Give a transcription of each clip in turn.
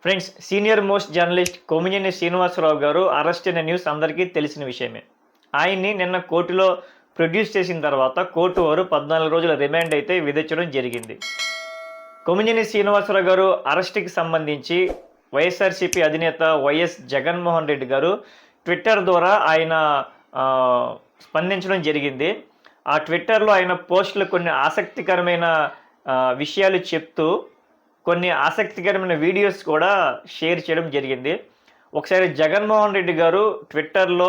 Friends, senior most journalist Kommineni Srinivasarao గారు arrest అయిన news అందరికీ తెలిసిన విషయమే. ఆయన్ని నిన్న కోర్టులో ప్రొడ్యూస్ చేసిన తర్వాత కోర్టు వారు 14 రోజుల రిమాండ్ అయితే విధించడం జరిగింది. కొమినేని శ్రీనివాసరావు గారు అరెస్ట్కి సంబంధించి వైఎస్ఆర్సీపీ అధినేత వైఎస్ జగన్మోహన్ రెడ్డి గారు ట్విట్టర్ ద్వారా ఆయన స్పందించడం జరిగింది. ఆ ట్విట్టర్లో ఆయన పోస్టులు కొన్ని ఆసక్తికరమైన విషయాలు చెప్తూ కొన్ని ఆసక్తికరమైన వీడియోస్ కూడా షేర్ చేయడం జరిగింది. ఒకసారి జగన్మోహన్ రెడ్డి గారు ట్విట్టర్లో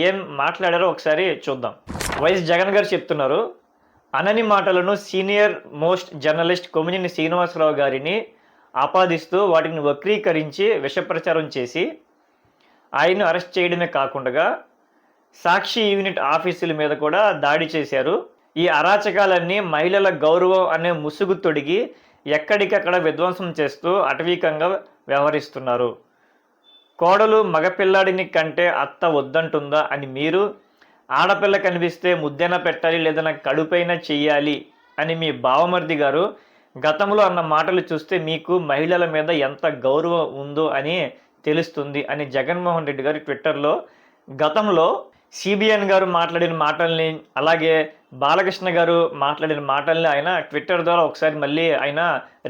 ఏం మాట్లాడారో ఒకసారి చూద్దాం. వైఎస్ జగన్ గారు చెప్తున్నారు, అనని మాటలను senior most journalist Kommineni Srinivasarao గారిని ఆపాదిస్తూ వాటిని వక్రీకరించి విషప్రచారం చేసి ఆయన్ను అరెస్ట్ చేయడమే కాకుండా సాక్షి యూనిట్ ఆఫీసుల మీద కూడా దాడి చేశారు. ఈ అరాచకాలన్నీ మహిళల గౌరవం అనే ముసుగు తొడిగి ఎక్కడికక్కడ విధ్వంసం చేస్తూ అటవీకంగా వ్యవహరిస్తున్నారు. కోడలు మగపిల్లాడిని కంటే అత్త వద్దంటుందా అని మీరు, ఆడపిల్ల కనిపిస్తే ముద్దెన పెట్టాలి లేదన్నా కడుపైన చెయ్యాలి అని మీ బావమర్ది గారు గతంలో అన్న మాటలు చూస్తే మీకు మహిళల మీద ఎంత గౌరవం ఉందో అని తెలుస్తుంది అని జగన్మోహన్ రెడ్డి గారు ట్విట్టర్లో గతంలో సిబిఎన్ గారు మాట్లాడిన మాటల్ని, అలాగే బాలకృష్ణ గారు మాట్లాడిన మాటల్ని ఆయన ట్విట్టర్ ద్వారా ఒకసారి మళ్ళీ ఆయన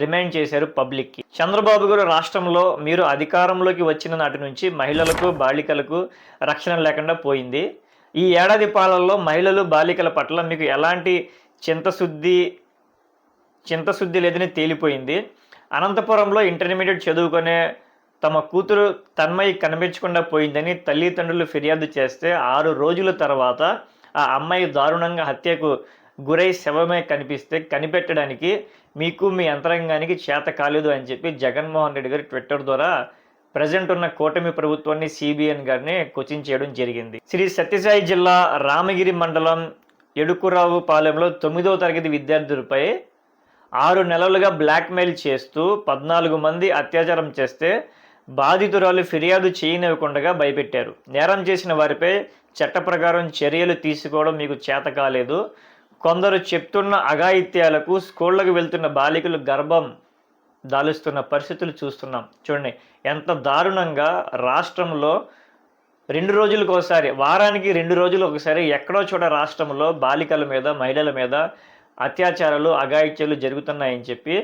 రిమైండ్ చేశారు పబ్లిక్కి. చంద్రబాబు గారు రాష్ట్రంలో మీరు అధికారంలోకి వచ్చిన నాటి నుంచి మహిళలకు బాలికలకు రక్షణ లేకుండా పోయింది. ఈ ఏడాది పాలనలో మహిళలు బాలికల పట్ల మీకు ఎలాంటి చింతశుద్ధి లేదని తేలిపోయింది. అనంతపురంలో ఇంటర్మీడియట్ చదువుకునే తమ కూతురు తన్మయి కనిపించకుండా పోయిందని తల్లిదండ్రులు ఫిర్యాదు చేస్తే 6 రోజుల తర్వాత ఆ అమ్మాయి దారుణంగా హత్యకు గురై శవమే కనిపిస్తే కనిపెట్టడానికి మీకు మీ యంత్రాంగానికి చేత కాలేదు అని చెప్పి జగన్మోహన్ రెడ్డి గారు ట్విట్టర్ ద్వారా ప్రజెంట్ ఉన్న కూటమి ప్రభుత్వాన్ని సిబిఎన్ గారిని క్వశ్చన్ చేయడం జరిగింది. శ్రీ సత్యసాయి జిల్లా రామగిరి మండలం ఎడుకురావు పాలెంలో 9వ తరగతి విద్యార్థులపై 6 నెలలుగా బ్లాక్మెయిల్ చేస్తూ 14 మంది అత్యాచారం చేస్తే బాధితురాలు ఫిర్యాదు చేయనివ్వకుండా భయపెట్టారు. నేరం చేసిన వారిపై చట్ట ప్రకారం చర్యలు తీసుకోవడం మీకు చేత కాలేదు. కొందరు చెప్తున్న అఘాయిత్యాలకు స్కూళ్లకు వెళ్తున్న బాలికలు గర్భం దాలుస్తున్న పరిస్థితులు చూస్తున్నాం. చూడండి ఎంత దారుణంగా రాష్ట్రంలో 2 రోజులకు ఒకసారి, వారానికి 2 రోజులు ఒకసారి ఎక్కడో చోట రాష్ట్రంలో బాలికల మీద, మహిళల మీద అత్యాచారాలు, అఘాయిత్యాలు జరుగుతున్నాయని చెప్పి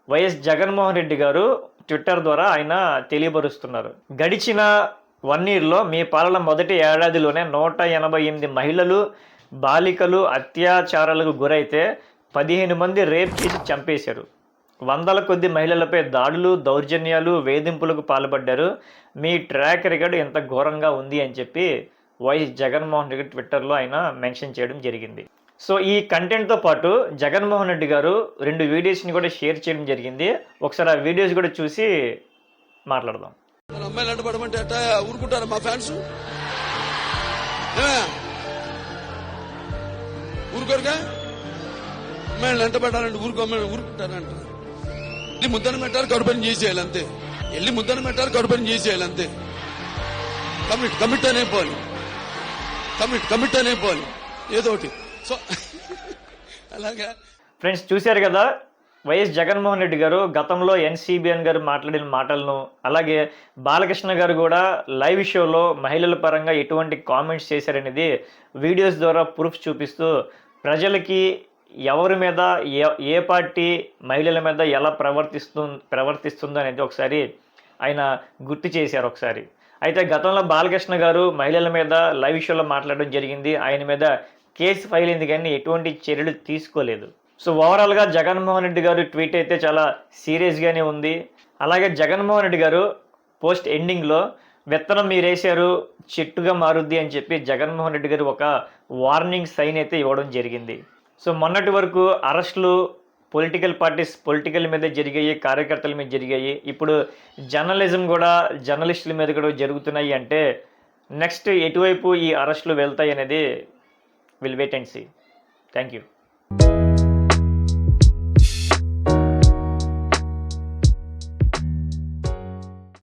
వైఎస్ జగన్మోహన్ రెడ్డి గారు ట్విట్టర్ ద్వారా ఆయన తెలియపరుస్తున్నారు. గడిచిన 1 yearలో మీ పాలన మొదటి ఏడాదిలోనే 188 మహిళలు, బాలికలు అత్యాచారాలకు గురైతే 15 మంది రేప్ చేసి చంపేశారు. వందల కొద్ది మహిళలపై దాడులు, దౌర్జన్యాలు, వేధింపులకు పాల్పడ్డారు. మీ ట్రాక్ రికార్డు ఎంత ఘోరంగా ఉంది అని చెప్పి వైఎస్ జగన్మోహన్ రెడ్డి ట్విట్టర్లో ఆయన మెన్షన్ చేయడం జరిగింది. సో ఈ కంటెంట్తో పాటు జగన్మోహన్ రెడ్డి గారు 2 వీడియోస్ని కూడా షేర్ చేయడం జరిగింది. ఒకసారి ఆ వీడియోస్ కూడా చూసి మాట్లాడదాం. అమ్మాయిలు అంట పడమంటే అట్ట ఊరుకుంటారు మా ఫ్యాన్స్, ఊరుకోరుగా. అమ్మాయిలు అంట పడాలంటే ఊరుకుంటారంట. వెళ్ళి ముద్దను పెట్టారు, కడుపని చేసేయాలి అంతే. వెళ్ళి ముద్దను పెట్టారు, కడుపని చేసేయాలి అంతే. కమిట్ అనే పోవాలి ఏదో ఒకటి. సో అలాగా ఫ్రెండ్స్, చూశారు కదా వైఎస్ జగన్మోహన్ రెడ్డి గారు గతంలో ఎన్సిబిఎన్ గారు మాట్లాడిన మాటలను, అలాగే బాలకృష్ణ గారు కూడా లైవ్ షోలో మహిళల పరంగా ఎటువంటి కామెంట్స్ చేశారనేది వీడియోస్ ద్వారా ప్రూఫ్ చూపిస్తూ ప్రజలకి ఎవరి మీద ఏ పార్టీ మహిళల మీద ఎలా ప్రవర్తిస్తుందో అనేది ఒకసారి ఆయన గుర్తు చేశారు ఒకసారి. అయితే గతంలో బాలకృష్ణ గారు మహిళల మీద లైవ్ షోలో మాట్లాడడం జరిగింది. ఆయన మీద కేసు ఫైల్ అయింది కానీ ఎటువంటి చర్యలు తీసుకోలేదు. సో ఓవరాల్గా జగన్మోహన్ రెడ్డి గారు ట్వీట్ అయితే చాలా సీరియస్గానే ఉంది. అలాగే జగన్మోహన్ రెడ్డి గారు పోస్ట్ ఎండింగ్లో విత్తనం మీరేశారు చెట్టుగా మారుద్ది అని చెప్పి జగన్మోహన్ రెడ్డి గారు ఒక వార్నింగ్ సైన్ అయితే ఇవ్వడం జరిగింది. సో మొన్నటి వరకు అరెస్టులు పొలిటికల్ పార్టీస్ మీద జరిగాయి, కార్యకర్తల మీద జరిగాయి. ఇప్పుడు జర్నలిజం కూడా జర్నలిస్టుల మీద కూడా జరుగుతున్నాయి. అంటే నెక్స్ట్ ఎటువైపు ఈ అరెస్టులు వెళ్తాయి అనేది will wait and see. Thank you.